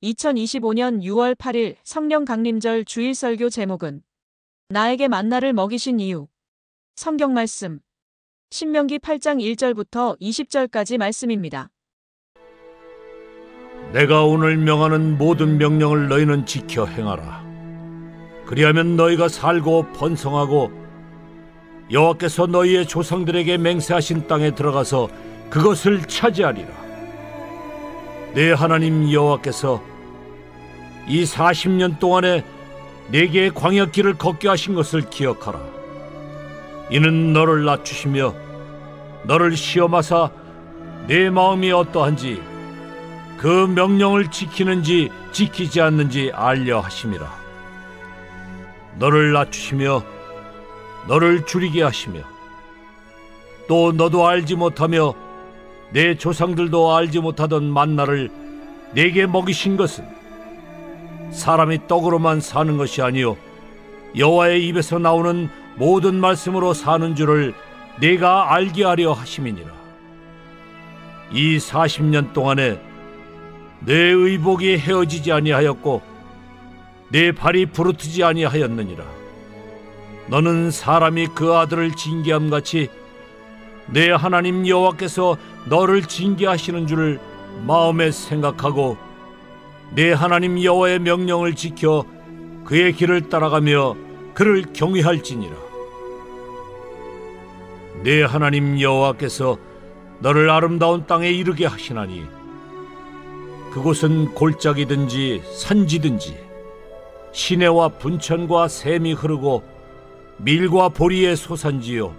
2025년 6월 8일 성령 강림절 주일 설교 제목은 나에게 만나를 먹이신 이유. 성경 말씀 신명기 8장 1절부터 20절까지 말씀입니다. 내가 오늘 명하는 모든 명령을 너희는 지켜 행하라. 그리하면 너희가 살고 번성하고 여호와께서 너희의 조상들에게 맹세하신 땅에 들어가서 그것을 차지하리라. 내 하나님 여호와께서 이 40년 동안에 네게 광야길을 걷게 하신 것을 기억하라. 이는 너를 낮추시며 너를 시험하사 내 마음이 어떠한지 그 명령을 지키는지 지키지 않는지 알려 하심이라. 너를 낮추시며 너를 줄이게 하시며 또 너도 알지 못하며 내 조상들도 알지 못하던 만나를 네게 먹이신 것은 사람이 떡으로만 사는 것이 아니요 여호와의 입에서 나오는 모든 말씀으로 사는 줄을 네가 알게 하려 하심이니라. 이 40년 동안에 내 의복이 헤어지지 아니하였고 내 발이 부르트지 아니하였느니라. 너는 사람이 그 아들을 징계함같이 내 하나님 여호와께서 너를 징계하시는 줄을 마음에 생각하고 내 하나님 여호와의 명령을 지켜 그의 길을 따라가며 그를 경외할지니라. 내 하나님 여호와께서 너를 아름다운 땅에 이르게 하시나니 그곳은 골짜기든지 산지든지 시내와 분천과 샘이 흐르고 밀과 보리의 소산지요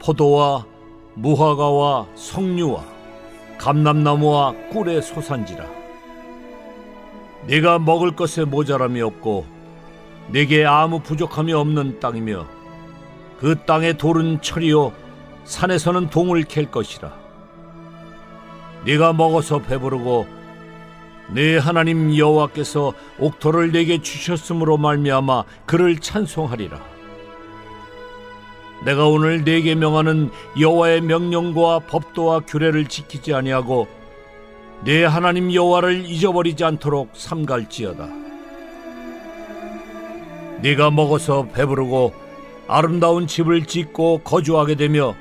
포도와 무화과와 석류와 감람나무와 꿀의 소산지라. 네가 먹을 것에 모자람이 없고 네게 아무 부족함이 없는 땅이며 그 땅의 돌은 철이요 산에서는 동을 캘 것이라. 네가 먹어서 배부르고 네 하나님 여호와께서 옥토를 네게 주셨으므로 말미암아 그를 찬송하리라. 내가 오늘 네게 명하는 여호와의 명령과 법도와 규례를 지키지 아니하고 내 하나님 여호와를 잊어버리지 않도록 삼갈지어다. 네가 먹어서 배부르고 아름다운 집을 짓고 거주하게 되며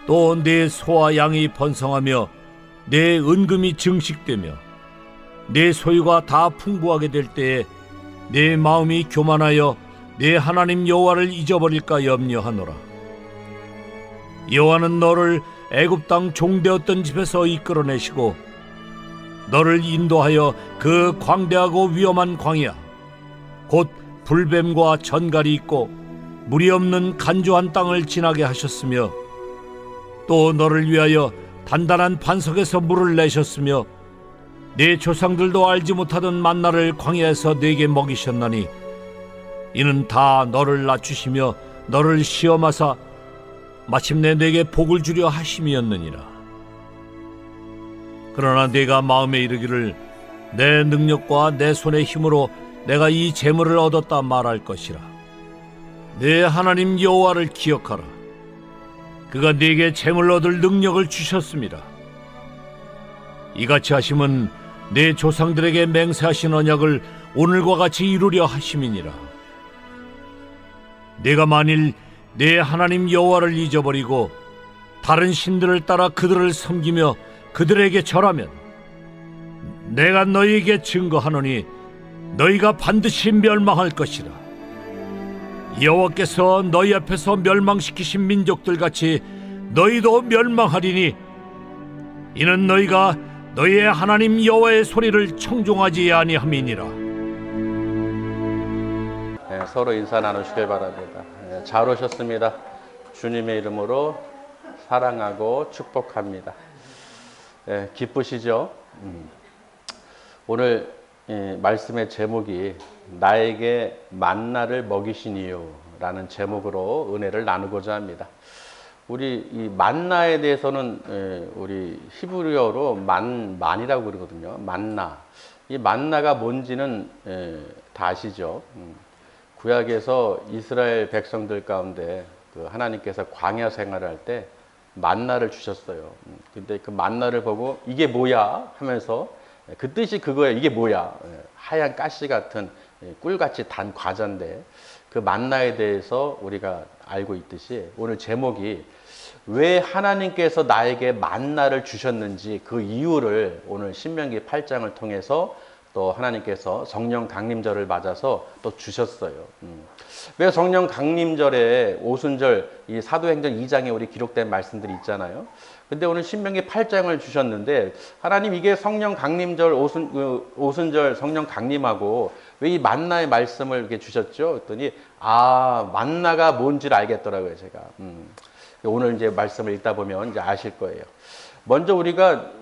또 내 소와 양이 번성하며 내 은금이 증식되며 내 소유가 다 풍부하게 될 때에 내 마음이 교만하여 내 하나님 여호와를 잊어버릴까 염려하노라. 여호와는 너를 애굽 땅 종되었던 집에서 이끌어내시고 너를 인도하여 그 광대하고 위험한 광야 곧 불뱀과 전갈이 있고 물이 없는 간조한 땅을 지나게 하셨으며 또 너를 위하여 단단한 반석에서 물을 내셨으며 네 조상들도 알지 못하던 만나를 광야에서 네게 먹이셨나니 이는 다 너를 낮추시며 너를 시험하사 마침내 네게 복을 주려 하심이었느니라. 그러나 네가 마음에 이르기를 내 능력과 내 손의 힘으로 내가 이 재물을 얻었다 말할 것이라. 내 하나님 여호와를 기억하라. 그가 네게 재물 얻을 능력을 주셨습니다. 이같이 하심은 내 조상들에게 맹세하신 언약을 오늘과 같이 이루려 하심이니라. 네가 만일 내 하나님 여호와를 잊어버리고 다른 신들을 따라 그들을 섬기며 그들에게 절하면 내가 너희에게 증거하노니 너희가 반드시 멸망할 것이라. 여호와께서 너희 앞에서 멸망시키신 민족들 같이 너희도 멸망하리니 이는 너희가 너희의 하나님 여호와의 소리를 청종하지 아니함이니라. 네, 서로 인사 나누시길 바랍니다. 네, 잘 오셨습니다. 주님의 이름으로 사랑하고 축복합니다. 네, 기쁘시죠? 오늘 말씀의 제목이 나에게 만나를 먹이신 이유라는 제목으로 은혜를 나누고자 합니다. 우리 이 만나에 대해서는 우리 히브리어로 만이라고 그러거든요. 만나. 이 만나가 뭔지는 다 아시죠? 구약에서 이스라엘 백성들 가운데 그 하나님께서 광야 생활을 할 때 만나를 주셨어요. 근데 그 만나를 보고 이게 뭐야 하면서 그 뜻이 그거예요. 이게 뭐야? 하얀 가시 같은 꿀같이 단 과자인데 그 만나에 대해서 우리가 알고 있듯이 오늘 제목이 왜 하나님께서 나에게 만나를 주셨는지 그 이유를 오늘 신명기 8장을 통해서 또 하나님께서 성령 강림절을 맞아서 또 주셨어요. 왜 성령 강림절에 오순절 이 사도행전 2장에 우리 기록된 말씀들이 있잖아요. 근데 오늘 신명기 8장을 주셨는데 하나님 이게 성령 강림절 오순절 성령 강림하고 왜 이 만나의 말씀을 이렇게 주셨죠? 그랬더니 만나가 뭔지를 알겠더라고요, 제가. 오늘 이제 말씀을 읽다 보면 이제 아실 거예요. 먼저 우리가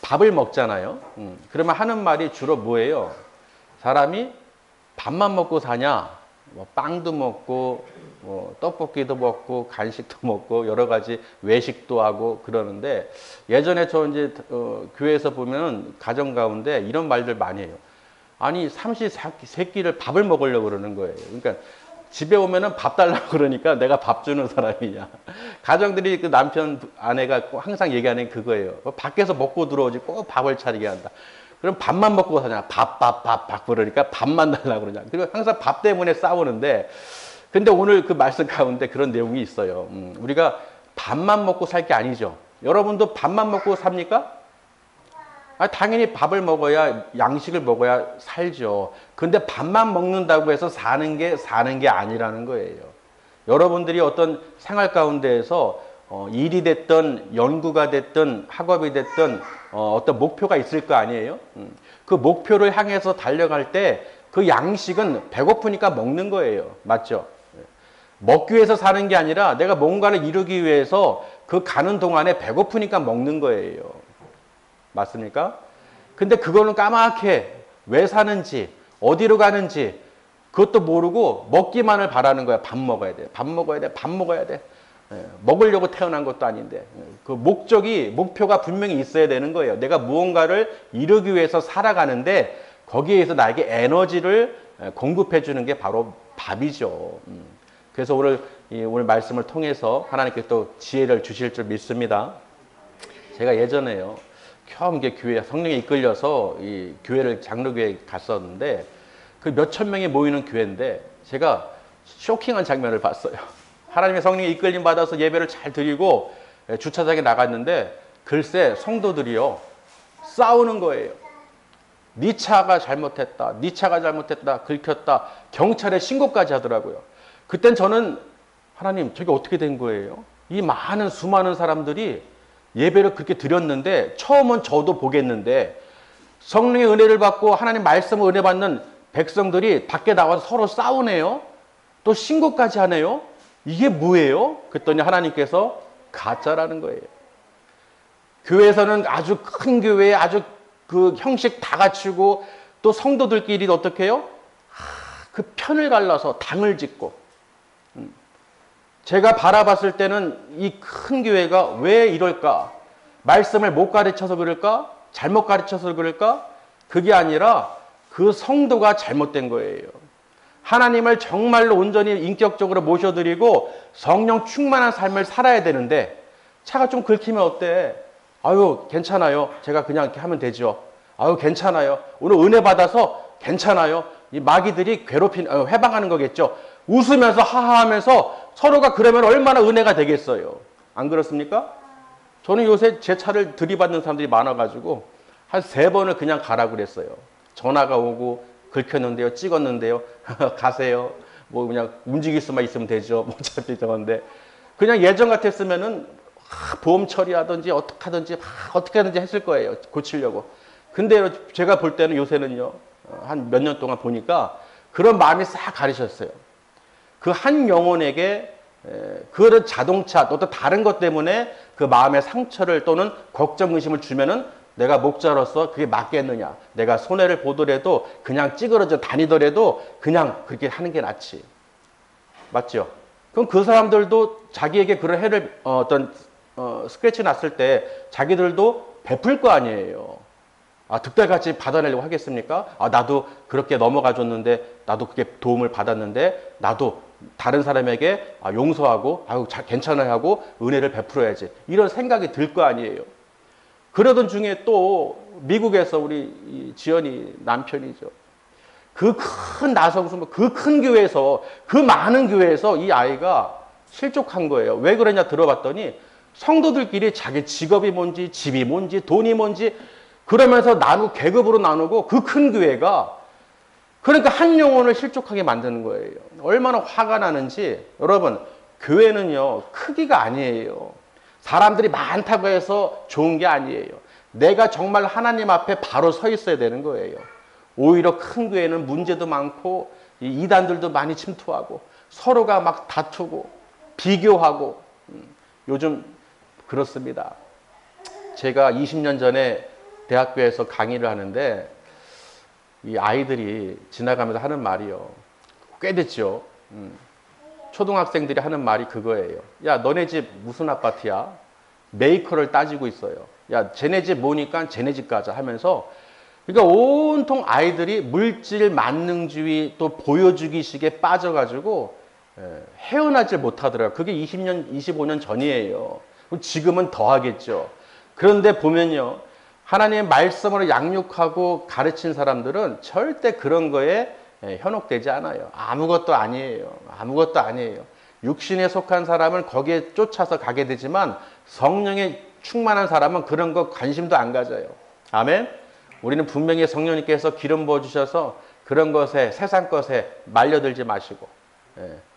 밥을 먹잖아요. 그러면 하는 말이 주로 뭐예요? 사람이 밥만 먹고 사냐? 뭐 빵도 먹고, 떡볶이도 먹고, 간식도 먹고, 여러 가지 외식도 하고 그러는데 예전에 저 이제 교회에서 보면 가정 가운데 이런 말들 많이 해요. 아니, 삼시세끼를 밥을 먹으려고 그러는 거예요. 그러니까 집에 오면은 밥 달라고 그러니까 내가 밥 주는 사람이냐. 가정들이 그 남편, 아내가 항상 얘기하는 게 그거예요. 밖에서 먹고 들어오지 꼭 밥을 차리게 한다. 그럼 밥만 먹고 사냐. 밥 그러니까 밥만 달라고 그러냐. 그리고 항상 밥 때문에 싸우는데 근데 오늘 그 말씀 가운데 그런 내용이 있어요. 우리가 밥만 먹고 살 게 아니죠. 여러분도 밥만 먹고 삽니까? 당연히 밥을 먹어야 양식을 먹어야 살죠. 근데 밥만 먹는다고 해서 사는 게 아니라는 거예요. 여러분들이 어떤 생활 가운데에서 일이 됐든 연구가 됐든 학업이 됐든 어떤 목표가 있을 거 아니에요. 그 목표를 향해서 달려갈 때 그 양식은 배고프니까 먹는 거예요. 맞죠? 먹기 위해서 사는 게 아니라 내가 뭔가를 이루기 위해서 그 가는 동안에 배고프니까 먹는 거예요. 맞습니까? 근데 그거는 까맣게 왜 사는지 어디로 가는지 그것도 모르고 먹기만을 바라는 거야. 밥 먹어야 돼. 밥 먹어야 돼. 밥 먹어야 돼. 먹으려고 태어난 것도 아닌데 그 목표가 분명히 있어야 되는 거예요. 내가 무언가를 이루기 위해서 살아가는데 거기에서 나에게 에너지를 공급해 주는 게 바로 밥이죠. 그래서 오늘 말씀을 통해서 하나님께 또 지혜를 주실 줄 믿습니다. 제가 예전에요. 처음 교회 성령에 이끌려서 이 교회를 장로교회에 갔었는데 그 몇천 명이 모이는 교회인데 제가 쇼킹한 장면을 봤어요. 하나님의 성령에 이끌림 받아서 예배를 잘 드리고 주차장에 나갔는데 글쎄 성도들이요 싸우는 거예요. 네 차가 잘못했다. 네 차가 잘못했다. 긁혔다. 경찰에 신고까지 하더라고요. 그땐 저는 하나님 저게 어떻게 된 거예요? 이 수많은 사람들이 예배를 그렇게 드렸는데 처음은 저도 보겠는데 성령의 은혜를 받고 하나님 말씀을 은혜 받는 백성들이 밖에 나와서 서로 싸우네요. 또 신고까지 하네요. 이게 뭐예요? 그랬더니 하나님께서 가짜라는 거예요. 교회에서는 아주 큰 교회에 아주 그 형식 다 갖추고 또 성도들끼리 어떻게 해요? 그 편을 갈라서 당을 짓고 제가 바라봤을 때는 이 큰 교회가 왜 이럴까? 말씀을 못 가르쳐서 그럴까? 잘못 가르쳐서 그럴까? 그게 아니라 그 성도가 잘못된 거예요. 하나님을 정말로 온전히 인격적으로 모셔드리고 성령 충만한 삶을 살아야 되는데 차가 좀 긁히면 어때? 아유 괜찮아요. 제가 그냥 이렇게 하면 되죠. 아유 괜찮아요. 오늘 은혜 받아서 괜찮아요. 이 마귀들이 회방하는 거겠죠. 웃으면서 하하하면서 서로가 그러면 얼마나 은혜가 되겠어요. 안 그렇습니까? 저는 요새 제 차를 들이받는 사람들이 많아가지고 한 3번을 그냥 가라고 그랬어요. 전화가 오고 긁혔는데요. 찍었는데요. 가세요. 뭐 그냥 움직일 수만 있으면 되죠. 뭐 어차피 저건데. 그냥 예전 같았으면은 보험 처리하든지 어떻게 하든지 했을 거예요. 고치려고. 근데 제가 볼 때는 요새는요. 한 몇 년 동안 보니까 그런 마음이 싹 가리셨어요. 그 한 영혼에게 그런 자동차 또 다른 것 때문에 그 마음의 상처를 또는 걱정 의심을 주면은 내가 목자로서 그게 맞겠느냐. 내가 손해를 보더라도 그냥 찌그러져 다니더라도 그냥 그렇게 하는 게 낫지. 맞죠? 그럼 그 사람들도 자기에게 그런 해를 스크래치 났을 때 자기들도 베풀 거 아니에요. 득달같이 받아내려고 하겠습니까? 나도 그렇게 넘어가줬는데 나도 그게 도움을 받았는데 나도 다른 사람에게 용서하고 괜찮아요 하고 은혜를 베풀어야지. 이런 생각이 들 거 아니에요. 그러던 중에 또 미국에서 우리 지연이 남편이죠. 그 큰 나성수, 그 큰 교회에서, 그 많은 교회에서 이 아이가 실족한 거예요. 왜 그러냐 들어봤더니 성도들끼리 자기 직업이 뭔지, 집이 뭔지, 돈이 뭔지 그러면서 계급으로 나누고 그 큰 교회가 그러니까 한 영혼을 실족하게 만드는 거예요. 얼마나 화가 나는지. 여러분, 교회는요, 크기가 아니에요. 사람들이 많다고 해서 좋은 게 아니에요. 내가 정말 하나님 앞에 바로 서 있어야 되는 거예요. 오히려 큰 교회는 문제도 많고 이단들도 많이 침투하고 서로가 막 다투고 비교하고 요즘 그렇습니다. 제가 20년 전에 대학교에서 강의를 하는데 이 아이들이 지나가면서 하는 말이요. 꽤 됐죠. 초등학생들이 하는 말이 그거예요. 야, 너네 집 무슨 아파트야? 메이커를 따지고 있어요. 야, 쟤네 집 모니까 쟤네 집 가자 하면서 그러니까 온통 아이들이 물질 만능주의 또 보여주기식에 빠져가지고 헤어나질 못하더라고요. 그게 20년, 25년 전이에요. 지금은 더 하겠죠. 그런데 보면요. 하나님의 말씀으로 양육하고 가르친 사람들은 절대 그런 거에 현혹되지 않아요. 아무것도 아니에요. 아무것도 아니에요. 육신에 속한 사람은 거기에 쫓아서 가게 되지만 성령에 충만한 사람은 그런 거 관심도 안 가져요. 아멘? 우리는 분명히 성령님께서 기름 부어주셔서 그런 것에, 세상 것에 말려들지 마시고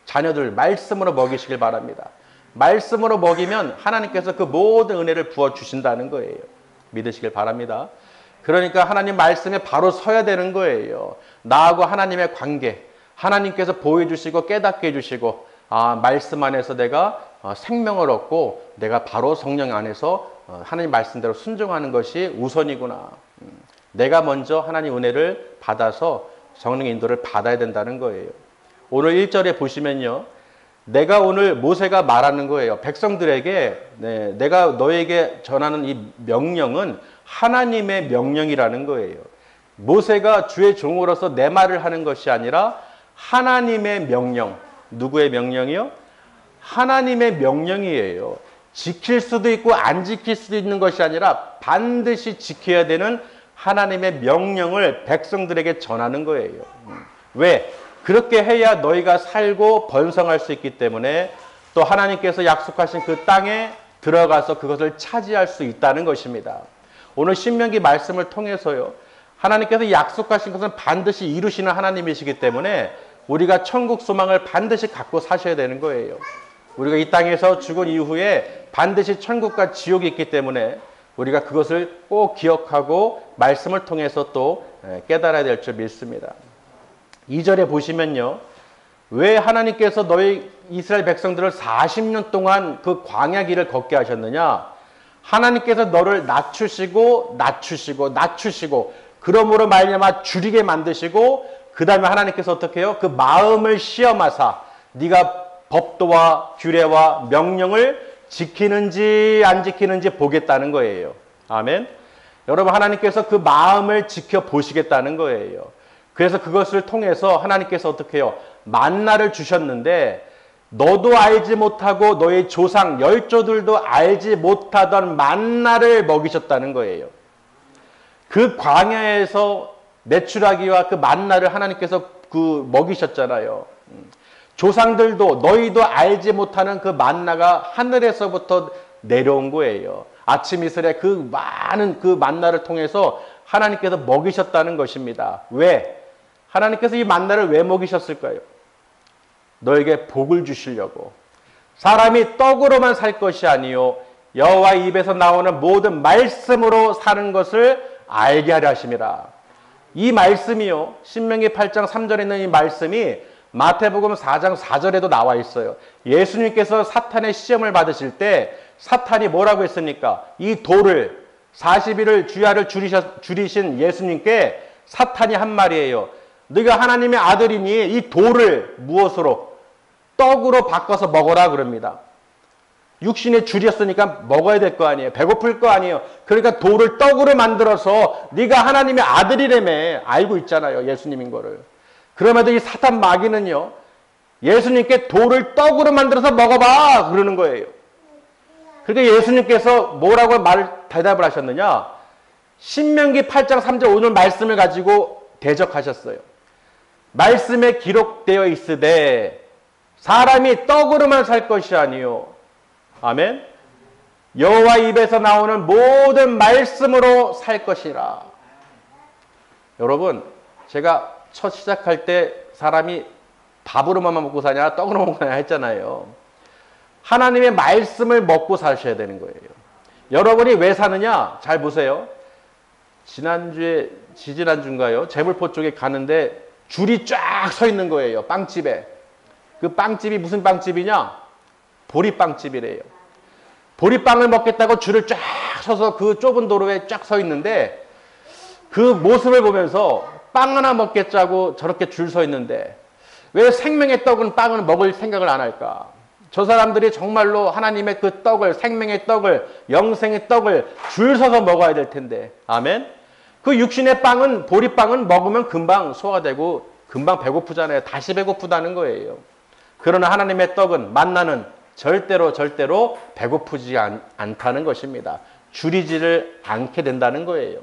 자녀들 말씀으로 먹이시길 바랍니다. 말씀으로 먹이면 하나님께서 그 모든 은혜를 부어주신다는 거예요. 믿으시길 바랍니다. 그러니까 하나님 말씀에 바로 서야 되는 거예요. 나하고 하나님의 관계, 하나님께서 보여주시고 깨닫게 해주시고 말씀 안에서 내가 생명을 얻고 내가 바로 성령 안에서 하나님 말씀대로 순종하는 것이 우선이구나. 내가 먼저 하나님 은혜를 받아서 성령의 인도를 받아야 된다는 거예요. 오늘 1절에 보시면요. 내가 오늘 모세가 말하는 거예요. 백성들에게 내가 너에게 전하는 이 명령은 하나님의 명령이라는 거예요. 모세가 주의 종으로서 내 말을 하는 것이 아니라 하나님의 명령. 누구의 명령이요? 하나님의 명령이에요. 지킬 수도 있고 안 지킬 수도 있는 것이 아니라 반드시 지켜야 되는 하나님의 명령을 백성들에게 전하는 거예요. 왜? 그렇게 해야 너희가 살고 번성할 수 있기 때문에 또 하나님께서 약속하신 그 땅에 들어가서 그것을 차지할 수 있다는 것입니다. 오늘 신명기 말씀을 통해서요. 하나님께서 약속하신 것은 반드시 이루시는 하나님이시기 때문에 우리가 천국 소망을 반드시 갖고 사셔야 되는 거예요. 우리가 이 땅에서 죽은 이후에 반드시 천국과 지옥이 있기 때문에 우리가 그것을 꼭 기억하고 말씀을 통해서 또 깨달아야 될 줄 믿습니다. 2절에 보시면요. 왜 하나님께서 너희 이스라엘 백성들을 40년 동안 그 광야 길을 걷게 하셨느냐? 하나님께서 너를 낮추시고 그러므로 말미암아 줄이게 만드시고 그 다음에 하나님께서 어떻게 해요? 그 마음을 시험하사 네가 법도와 규례와 명령을 지키는지 안 지키는지 보겠다는 거예요. 아멘. 여러분 하나님께서 그 마음을 지켜보시겠다는 거예요. 그래서 그것을 통해서 하나님께서 어떻게 해요? 만나를 주셨는데 너도 알지 못하고 너의 조상 열조들도 알지 못하던 만나를 먹이셨다는 거예요. 그 광야에서 메추라기와 그 만나를 하나님께서 먹이셨잖아요. 조상들도 너희도 알지 못하는 그 만나가 하늘에서부터 내려온 거예요. 아침 이슬에 그 많은 그 만나를 통해서 하나님께서 먹이셨다는 것입니다. 왜? 하나님께서 이 만나를 왜 먹이셨을까요? 너에게 복을 주시려고. 사람이 떡으로만 살 것이 아니요 여호와 입에서 나오는 모든 말씀으로 사는 것을 알게 하려 하심이라. 이 말씀이요. 신명기 8장 3절에 있는 이 말씀이 마태복음 4장 4절에도 나와 있어요. 예수님께서 사탄의 시험을 받으실 때 사탄이 뭐라고 했습니까? 이 돌을 40일을 주야를 줄이신 예수님께 사탄이 한 말이에요. 네가 하나님의 아들이니 이 돌을 무엇으로? 떡으로 바꿔서 먹어라 그럽니다. 육신에 줄였으니까 먹어야 될 거 아니에요. 배고플 거 아니에요. 그러니까 돌을 떡으로 만들어서 네가 하나님의 아들이라며 알고 있잖아요. 예수님인 거를. 그럼에도 이 사탄 마귀는요. 예수님께 돌을 떡으로 만들어서 먹어봐 그러는 거예요. 그러니까 예수님께서 뭐라고 대답을 하셨느냐? 신명기 8장 3절 오늘 말씀을 가지고 대적하셨어요. 말씀에 기록되어 있으되 사람이 떡으로만 살 것이 아니요. 아멘. 여호와 입에서 나오는 모든 말씀으로 살 것이라. 여러분, 제가 첫 시작할 때 사람이 밥으로만 먹고 사냐 떡으로 먹고 사냐 했잖아요. 하나님의 말씀을 먹고 사셔야 되는 거예요. 여러분이 왜 사느냐? 잘 보세요. 지지난주인가요? 재물포 쪽에 가는데 줄이 쫙 서 있는 거예요. 빵집에. 그 빵집이 무슨 빵집이냐? 보리빵집이래요. 보리빵을 먹겠다고 줄을 쫙 서서 그 좁은 도로에 쫙 서 있는데 그 모습을 보면서 빵 하나 먹겠자고 저렇게 줄 서 있는데 왜 생명의 떡은 빵을 먹을 생각을 안 할까? 저 사람들이 정말로 하나님의 그 떡을, 생명의 떡을, 영생의 떡을 줄 서서 먹어야 될 텐데. 아멘? 그 육신의 빵은, 보리빵은 먹으면 금방 소화되고 금방 배고프잖아요. 다시 배고프다는 거예요. 그러나 하나님의 떡은, 만나는 절대로 배고프지 않다는 것입니다. 줄이지를 않게 된다는 거예요.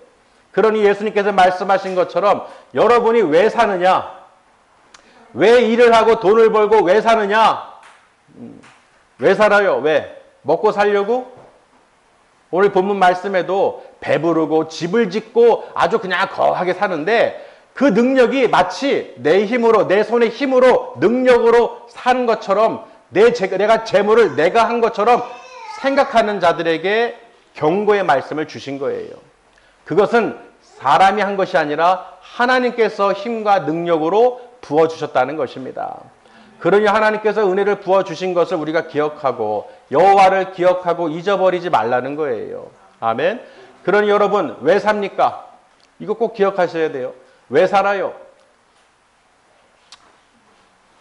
그러니 예수님께서 말씀하신 것처럼 여러분이 왜 사느냐? 왜 일을 하고 돈을 벌고 왜 사느냐? 왜 살아요? 왜? 먹고 살려고? 오늘 본문 말씀에도 배부르고 집을 짓고 아주 그냥 거하게 사는데 그 능력이 마치 내 힘으로, 내 손의 힘으로, 능력으로 사는 것처럼 내가 재물을 내가 한 것처럼 생각하는 자들에게 경고의 말씀을 주신 거예요. 그것은 사람이 한 것이 아니라 하나님께서 힘과 능력으로 부어주셨다는 것입니다. 그러니 하나님께서 은혜를 부어주신 것을 우리가 기억하고 여호와를 기억하고 잊어버리지 말라는 거예요. 아멘. 그러니 여러분 왜 삽니까? 이거 꼭 기억하셔야 돼요. 왜 살아요?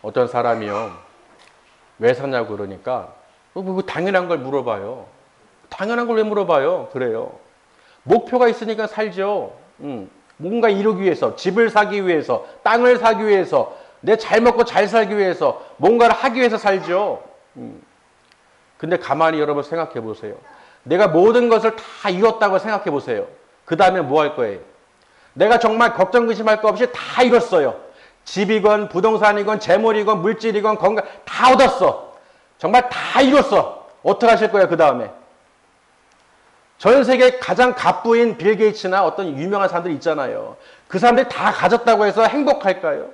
어떤 사람이요. 왜 사냐고 그러니까 당연한 걸 물어봐요. 당연한 걸 왜 물어봐요? 그래요. 목표가 있으니까 살죠. 뭔가 이루기 위해서, 집을 사기 위해서, 땅을 사기 위해서, 내 잘 먹고 잘 살기 위해서, 뭔가를 하기 위해서 살죠. 근데 가만히 여러분 생각해 보세요. 내가 모든 것을 다 이뤘다고 생각해 보세요. 그 다음에 뭐 할 거예요? 내가 정말 걱정 의심할 거 없이 다 이뤘어요. 집이건 부동산이건 재물이건 물질이건 건강 다 얻었어. 정말 다 이뤘어. 어떻게 하실 거예요? 그 다음에 전 세계 가장 갑부인 빌 게이츠나 어떤 유명한 사람들이 있잖아요. 그 사람들이 다 가졌다고 해서 행복할까요?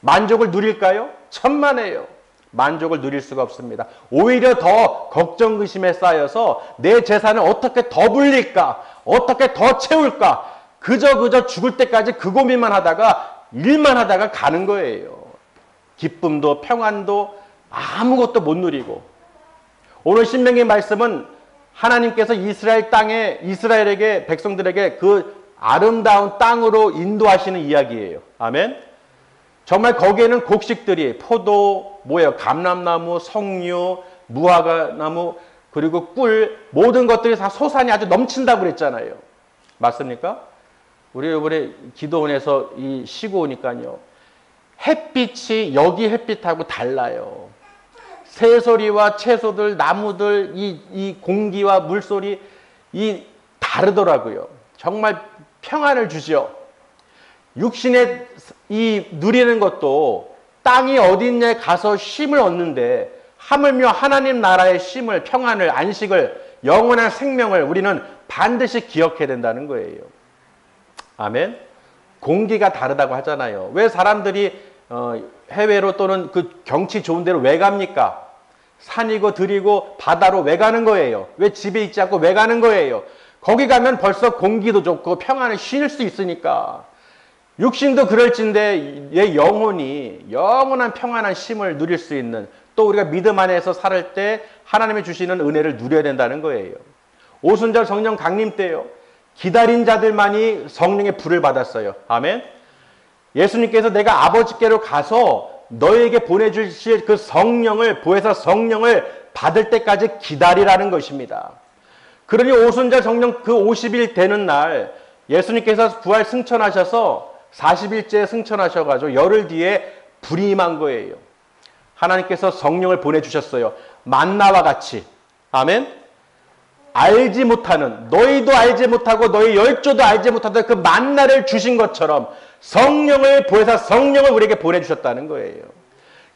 만족을 누릴까요? 천만에요. 만족을 누릴 수가 없습니다. 오히려 더 걱정 의심에 쌓여서 내 재산을 어떻게 더 불릴까? 어떻게 더 채울까? 그저 죽을 때까지 그 고민만 하다가 일만 하다가 가는 거예요. 기쁨도 평안도 아무것도 못 누리고. 오늘 신명기 말씀은 하나님께서 이스라엘 땅에 이스라엘에게 백성들에게 그 아름다운 땅으로 인도하시는 이야기예요. 아멘. 정말 거기에는 곡식들이 포도, 감람나무, 석류, 무화과나무, 그리고 꿀 모든 것들이 다 소산이 아주 넘친다고 그랬잖아요. 맞습니까? 우리 이번에 기도원에서 쉬고 오니까요. 햇빛이 여기 햇빛하고 달라요. 새소리와 채소들, 나무들, 이 공기와 물소리 다르더라고요. 정말 평안을 주죠. 육신에 누리는 것도 땅이 어디 있냐에 가서 쉼을 얻는데 하물며 하나님 나라의 쉼을, 평안을, 안식을, 영원한 생명을 우리는 반드시 기억해야 된다는 거예요. 아멘. 공기가 다르다고 하잖아요. 왜 사람들이 해외로 또는 그 경치 좋은 데로 왜 갑니까? 산이고 들이고 바다로 왜 가는 거예요? 왜 집에 있지 않고 왜 가는 거예요? 거기 가면 벌써 공기도 좋고 평안을 쉴 수 있으니까. 육신도 그럴진데 내 영혼이 영원한 평안한 쉼을 누릴 수 있는, 또 우리가 믿음 안에서 살 때 하나님이 주시는 은혜를 누려야 된다는 거예요. 오순절 성령 강림 때요. 기다린 자들만이 성령의 불을 받았어요. 아멘. 예수님께서 내가 아버지께로 가서 너에게 보내주실 그 성령을, 보혜사 성령을 받을 때까지 기다리라는 것입니다. 그러니 오순절 성령 그 50일 되는 날 예수님께서 부활 승천하셔서 40일째 승천하셔가지고 열흘 뒤에 불이 임한 거예요. 하나님께서 성령을 보내주셨어요. 만나와 같이. 아멘. 알지 못하는, 너희도 알지 못하고 너희 열조도 알지 못하던 그 만나를 주신 것처럼 성령을 보혜사 성령을 우리에게 보내주셨다는 거예요.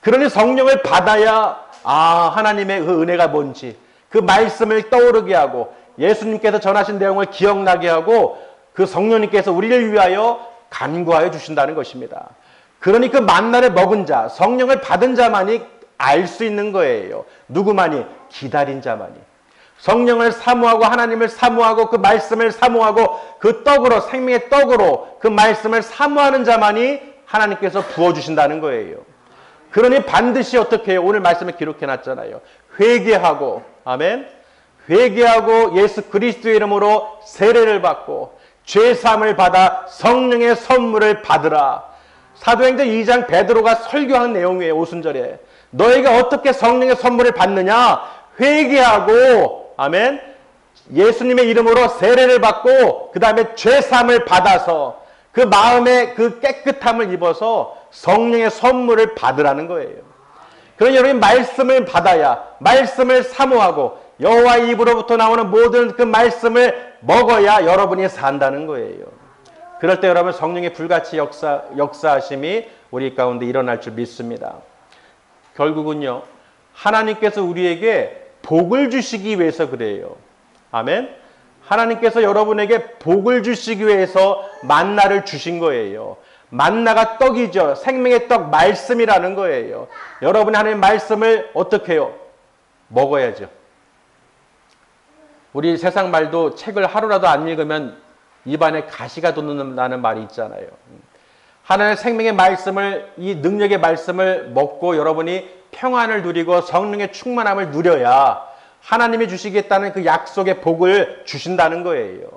그러니 성령을 받아야 하나님의 그 은혜가 뭔지 그 말씀을 떠오르게 하고 예수님께서 전하신 내용을 기억나게 하고 그 성령님께서 우리를 위하여 간구하여 주신다는 것입니다. 그러니 그 만나를 먹은 자, 성령을 받은 자만이 알 수 있는 거예요. 누구만이? 기다린 자만이. 성령을 사모하고 하나님을 사모하고 그 말씀을 사모하고 그 떡으로 생명의 떡으로 그 말씀을 사모하는 자만이 하나님께서 부어주신다는 거예요. 그러니 반드시 어떻게 해요? 오늘 말씀에 기록해 놨잖아요. 회개하고 아멘. 회개하고 예수 그리스도의 이름으로 세례를 받고 죄사함을 받아 성령의 선물을 받으라. 사도행전 2장 베드로가 설교한 내용이에요. 오순절에. 너희가 어떻게 성령의 선물을 받느냐? 회개하고 아멘. 예수님의 이름으로 세례를 받고 그 다음에 죄사함을 받아서 그 마음의 그 깨끗함을 입어서 성령의 선물을 받으라는 거예요. 그러니 여러분이 말씀을 받아야 말씀을 사모하고 여호와의 입으로부터 나오는 모든 그 말씀을 먹어야 여러분이 산다는 거예요. 그럴 때 여러분 성령의 불같이 역사하심이 우리 가운데 일어날 줄 믿습니다. 결국은요. 하나님께서 우리에게 복을 주시기 위해서 그래요. 아멘. 하나님께서 여러분에게 복을 주시기 위해서 만나를 주신 거예요. 만나가 떡이죠. 생명의 떡 말씀이라는 거예요. 여러분이 하나님의 말씀을 어떻게 해요? 먹어야죠. 우리 세상 말도 책을 하루라도 안 읽으면 입안에 가시가 돋는다는 말이 있잖아요. 하나님의 생명의 말씀을, 이 능력의 말씀을 먹고 여러분이 평안을 누리고 성령의 충만함을 누려야 하나님이 주시겠다는 그 약속의 복을 주신다는 거예요.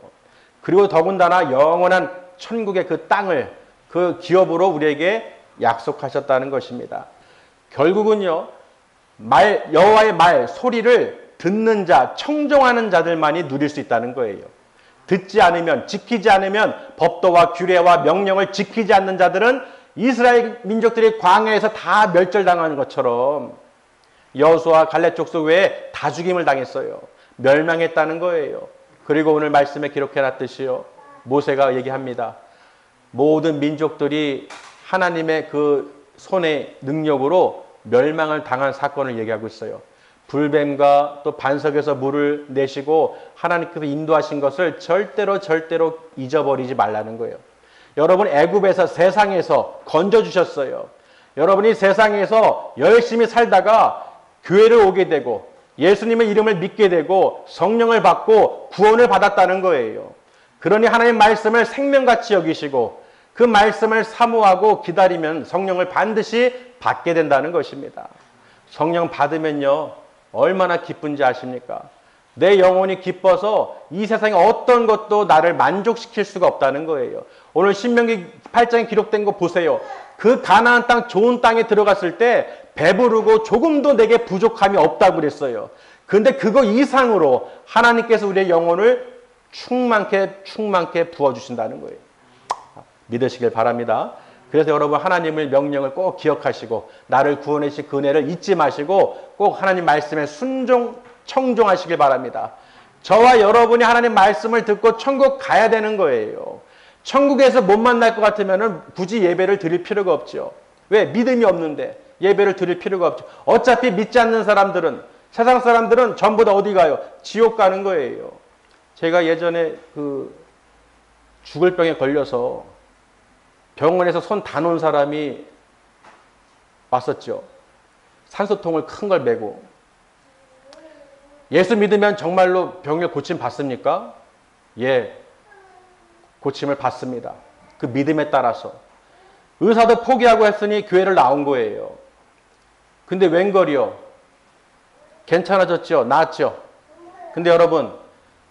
그리고 더군다나 영원한 천국의 그 땅을 그 기업으로 우리에게 약속하셨다는 것입니다. 결국은요, 여호와의 말, 소리를 듣는 자, 청종하는 자들만이 누릴 수 있다는 거예요. 듣지 않으면, 지키지 않으면 법도와 규례와 명령을 지키지 않는 자들은 이스라엘 민족들이 광야에서 다 멸절당하는 것처럼 여호수아 갈렙 족속 외에 다 죽임을 당했어요. 멸망했다는 거예요. 그리고 오늘 말씀에 기록해놨듯이요. 모세가 얘기합니다. 모든 민족들이 하나님의 그 손의 능력으로 멸망을 당한 사건을 얘기하고 있어요. 불뱀과 또 반석에서 물을 내시고 하나님께서 인도하신 것을 절대로 잊어버리지 말라는 거예요. 여러분 애굽에서 세상에서 건져주셨어요. 여러분이 세상에서 열심히 살다가 교회를 오게 되고 예수님의 이름을 믿게 되고 성령을 받고 구원을 받았다는 거예요. 그러니 하나님의 말씀을 생명같이 여기시고 그 말씀을 사모하고 기다리면 성령을 반드시 받게 된다는 것입니다. 성령 받으면요 얼마나 기쁜지 아십니까? 내 영혼이 기뻐서 이 세상에 어떤 것도 나를 만족시킬 수가 없다는 거예요. 오늘 신명기 8장에 기록된 거 보세요. 그 가나안 땅 좋은 땅에 들어갔을 때 배부르고 조금도 내게 부족함이 없다고 그랬어요. 그런데 그거 이상으로 하나님께서 우리의 영혼을 충만케 부어주신다는 거예요. 믿으시길 바랍니다. 그래서 여러분 하나님의 명령을 꼭 기억하시고 나를 구원해 주신 그 은혜를 잊지 마시고 꼭 하나님 말씀에 청종하시길 바랍니다. 저와 여러분이 하나님 말씀을 듣고 천국 가야 되는 거예요. 천국에서 못 만날 것 같으면 굳이 예배를 드릴 필요가 없죠. 왜? 믿음이 없는데 예배를 드릴 필요가 없죠. 어차피 믿지 않는 사람들은 세상 사람들은 전부 다 어디 가요? 지옥 가는 거예요. 제가 예전에 죽을 병에 걸려서 병원에서 손 다 놓은 사람이 왔었죠. 산소통을 큰 걸 메고. 예수 믿으면 정말로 병을 고침 받습니까? 예, 고침을 받습니다. 그 믿음에 따라서. 의사도 포기하고 했으니 교회를 나온 거예요. 근데 웬걸이요? 괜찮아졌죠? 나았죠? 근데 여러분,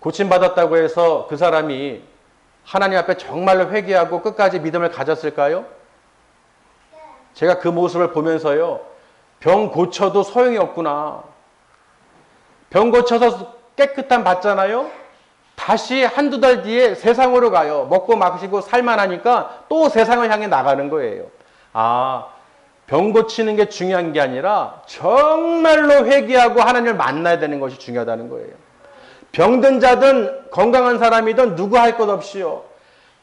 고침받았다고 해서 그 사람이 하나님 앞에 정말로 회개하고 끝까지 믿음을 가졌을까요? 제가 그 모습을 보면서요. 병 고쳐도 소용이 없구나. 병 고쳐서 깨끗함 받잖아요. 다시 한두 달 뒤에 세상으로 가요. 먹고 마시고 살만하니까 또 세상을 향해 나가는 거예요. 병 고치는 게 중요한 게 아니라 정말로 회개하고 하나님을 만나야 되는 것이 중요하다는 거예요. 병든 자든 건강한 사람이든 누구 할 것 없이요.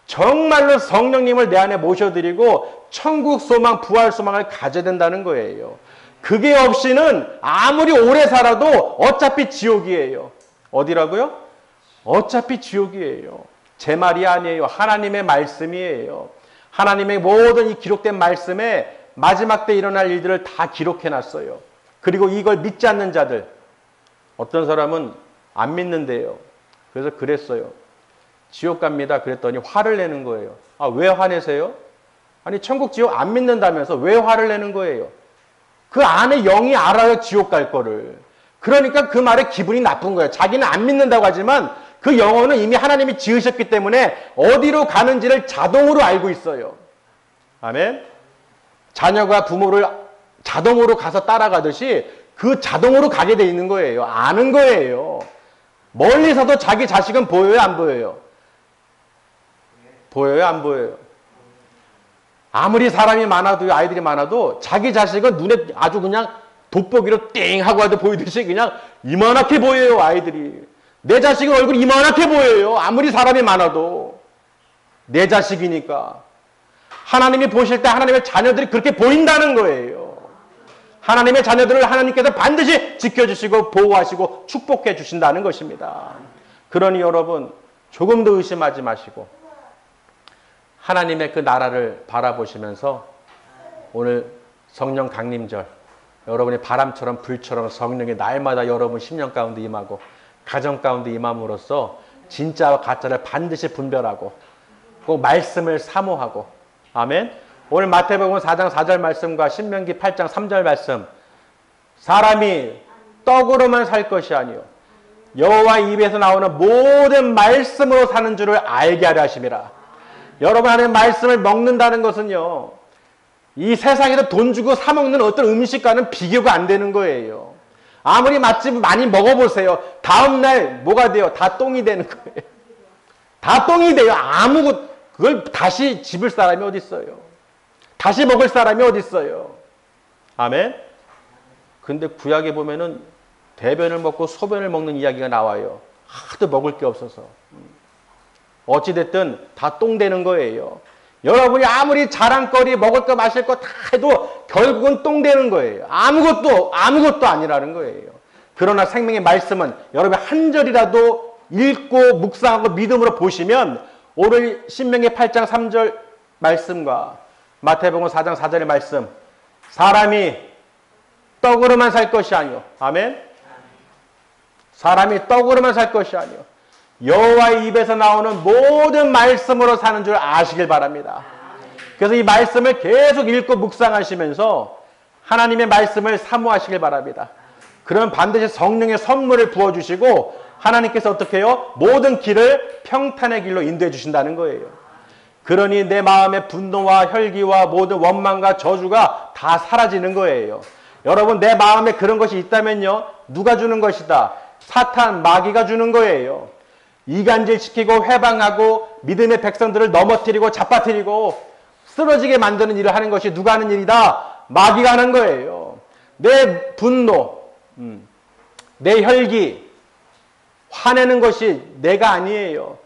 정말로 성령님을 내 안에 모셔드리고 천국 소망, 부활 소망을 가져야 된다는 거예요. 그게 없이는 아무리 오래 살아도 어차피 지옥이에요. 어디라고요? 어차피 지옥이에요. 제 말이 아니에요. 하나님의 말씀이에요. 하나님의 모든 이 기록된 말씀에 마지막 때 일어날 일들을 다 기록해놨어요. 그리고 이걸 믿지 않는 자들, 어떤 사람은 안 믿는데요. 그래서 그랬어요. 지옥 갑니다. 그랬더니 화를 내는 거예요. 아, 왜 화내세요? 아니, 천국 지옥 안 믿는다면서 왜 화를 내는 거예요? 그 안에 영이 알아요, 지옥 갈 거를. 그러니까 그 말에 기분이 나쁜 거예요. 자기는 안 믿는다고 하지만 그 영혼은 이미 하나님이 지으셨기 때문에 어디로 가는지를 자동으로 알고 있어요. 아멘. 자녀가 부모를 자동으로 가서 따라가듯이 그 자동으로 가게 돼 있는 거예요. 아는 거예요. 멀리서도 자기 자식은 보여요, 안 보여요? 보여요, 안 보여요? 아무리 사람이 많아도, 아이들이 많아도 자기 자식은 눈에 아주 그냥 돋보기로 띵 하고 와도 보이듯이 그냥 이만하게 보여요, 아이들이. 내 자식은 얼굴이 이만하게 보여요. 아무리 사람이 많아도. 내 자식이니까. 하나님이 보실 때 하나님의 자녀들이 그렇게 보인다는 거예요. 하나님의 자녀들을 하나님께서 반드시 지켜주시고 보호하시고 축복해 주신다는 것입니다. 그러니 여러분, 조금 더 의심하지 마시고 하나님의 그 나라를 바라보시면서 오늘 성령 강림절, 여러분이 바람처럼 불처럼 성령이 날마다 여러분 심령 가운데 임하고 가정 가운데 임함으로써 진짜와 가짜를 반드시 분별하고 꼭 말씀을 사모하고, 아멘. 오늘 마태복음 4장 4절 말씀과 신명기 8장 3절 말씀, 사람이 떡으로만 살 것이 아니요 여호와 입에서 나오는 모든 말씀으로 사는 줄을 알게 하려 하심이라. 여러분, 하나님의 말씀을 먹는다는 것은요, 이 세상에서 돈 주고 사 먹는 어떤 음식과는 비교가 안 되는 거예요. 아무리 맛집 많이 먹어보세요. 다음날 뭐가 돼요? 다 똥이 되는 거예요. 다 똥이 돼요. 그걸 다시 집을 사람이 어디 있어요? 다시 먹을 사람이 어디 있어요? 아멘? 근데 구약에 보면은 대변을 먹고 소변을 먹는 이야기가 나와요. 하도 먹을 게 없어서. 어찌됐든 다 똥 되는 거예요. 여러분이 아무리 자랑거리, 먹을 거, 마실 거 다 해도 결국은 똥 되는 거예요. 아무것도 아니라는 거예요. 그러나 생명의 말씀은 여러분 한 절이라도 읽고 묵상하고 믿음으로 보시면 오늘 신명기 8장 3절 말씀과 마태복음 4장 4절의 말씀, 사람이 떡으로만 살 것이 아니요, 아멘? 사람이 떡으로만 살 것이 아니요 여호와의 입에서 나오는 모든 말씀으로 사는 줄 아시길 바랍니다. 그래서 이 말씀을 계속 읽고 묵상하시면서 하나님의 말씀을 사모하시길 바랍니다. 그러면 반드시 성령의 선물을 부어주시고 하나님께서 어떻게 해요? 모든 길을 평탄의 길로 인도해 주신다는 거예요. 그러니 내 마음의 분노와 혈기와 모든 원망과 저주가 다 사라지는 거예요. 여러분, 내 마음에 그런 것이 있다면요, 누가 주는 것이다? 사탄, 마귀가 주는 거예요. 이간질시키고 회방하고 믿음의 백성들을 넘어뜨리고 잡아뜨리고 쓰러지게 만드는 일을 하는 것이 누가 하는 일이다? 마귀가 하는 거예요. 내 분노, 내 혈기, 화내는 것이 내가 아니에요.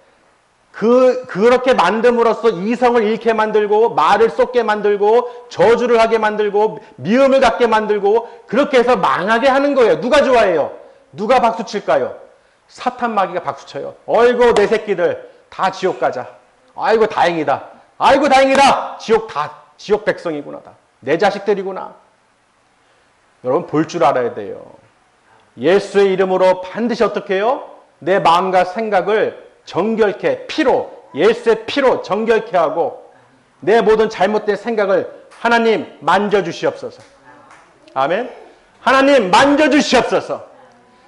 그렇게 만듦으로써 이성을 잃게 만들고 말을 쏟게 만들고 저주를 하게 만들고 미움을 갖게 만들고 그렇게 해서 망하게 하는 거예요. 누가 좋아해요? 누가 박수 칠까요? 사탄 마귀가 박수 쳐요. 어이구, 내 새끼들 다 지옥 가자. 아이고 다행이다. 아이고 다행이다. 지옥 백성이구나. 내 자식들이구나. 여러분, 볼 줄 알아야 돼요. 예수의 이름으로 반드시 어떻게 해요? 내 마음과 생각을 정결케, 예수의 피로 정결케 하고 내 모든 잘못된 생각을 하나님 만져주시옵소서. 아멘. 하나님 만져주시옵소서.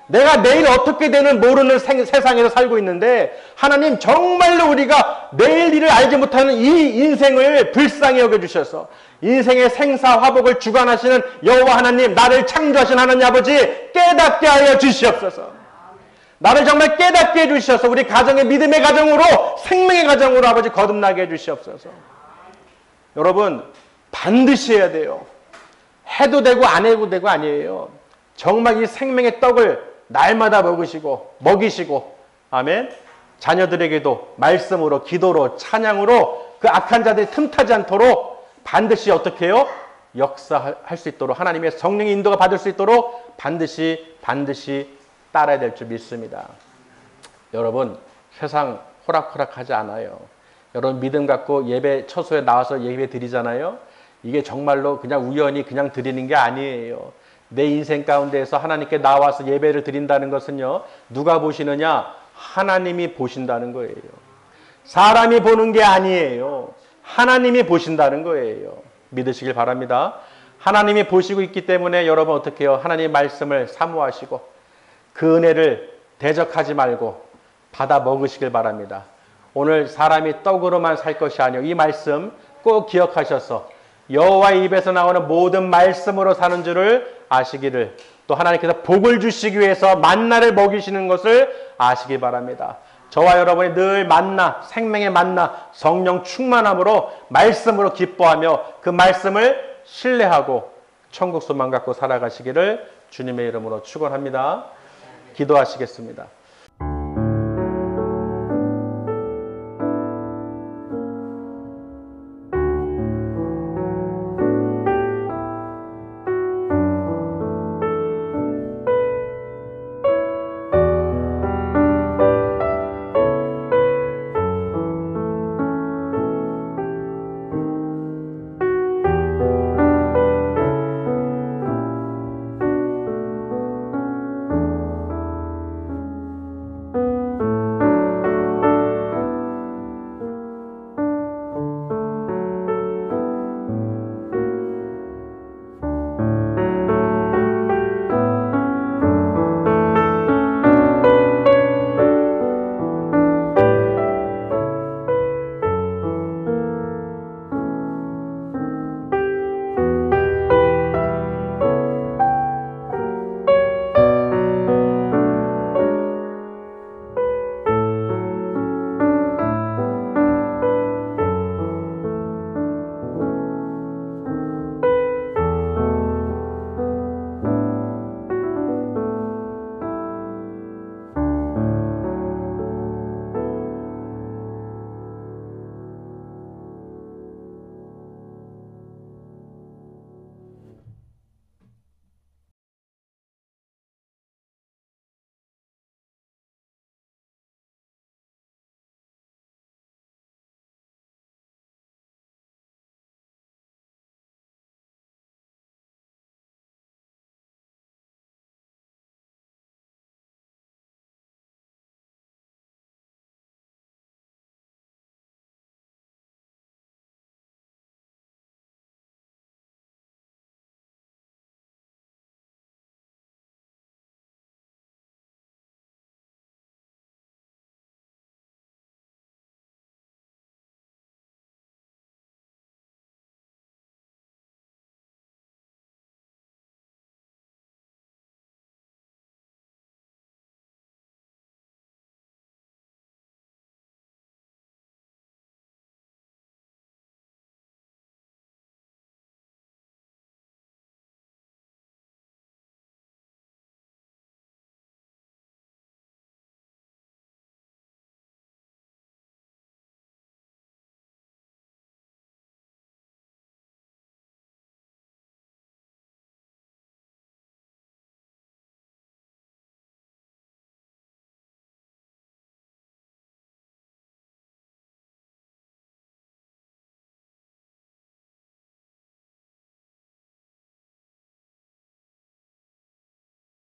내가 내일 어떻게 되는 모르는 세상에서 살고 있는데 하나님 정말로 우리가 내일 일을 알지 못하는 이 인생을 불쌍히 여겨주셔서 인생의 생사화복을 주관하시는 여호와 하나님, 나를 창조하신 하나님 아버지 깨닫게 하여 주시옵소서. 나를 정말 깨닫게 해주셔서 우리 가정의 믿음의 가정으로, 생명의 가정으로 아버지 거듭나게 해주시옵소서. 여러분, 반드시 해야 돼요. 해도 되고 안 해도 되고 아니에요. 정말 이 생명의 떡을 날마다 먹이시고 아멘. 자녀들에게도 말씀으로 기도로 찬양으로 그 악한 자들이 틈타지 않도록 반드시 어떻게 해요? 역사할 수 있도록 하나님의 성령의 인도가 받을 수 있도록 반드시 따라야 될 줄 믿습니다. 여러분 세상 호락호락하지 않아요. 여러분 믿음 갖고 예배 처소에 나와서 예배 드리잖아요. 이게 정말로 그냥 우연히 그냥 드리는 게 아니에요. 내 인생 가운데에서 하나님께 나와서 예배를 드린다는 것은요. 누가 보시느냐? 하나님이 보신다는 거예요. 사람이 보는 게 아니에요. 하나님이 보신다는 거예요. 믿으시길 바랍니다. 하나님이 보시고 있기 때문에 여러분 어떻게 해요? 하나님의 말씀을 사모하시고 그 은혜를 대적하지 말고 받아 먹으시길 바랍니다. 오늘 사람이 떡으로만 살 것이 아니요 이 말씀 꼭 기억하셔서 여호와의 입에서 나오는 모든 말씀으로 사는 줄을 아시기를, 또 하나님께서 복을 주시기 위해서 만나를 먹이시는 것을 아시기 바랍니다. 저와 여러분이 늘 만나, 생명의 만나, 성령 충만함으로 말씀으로 기뻐하며 그 말씀을 신뢰하고 천국 소망 갖고 살아가시기를 주님의 이름으로 축원합니다. 기도하시겠습니다.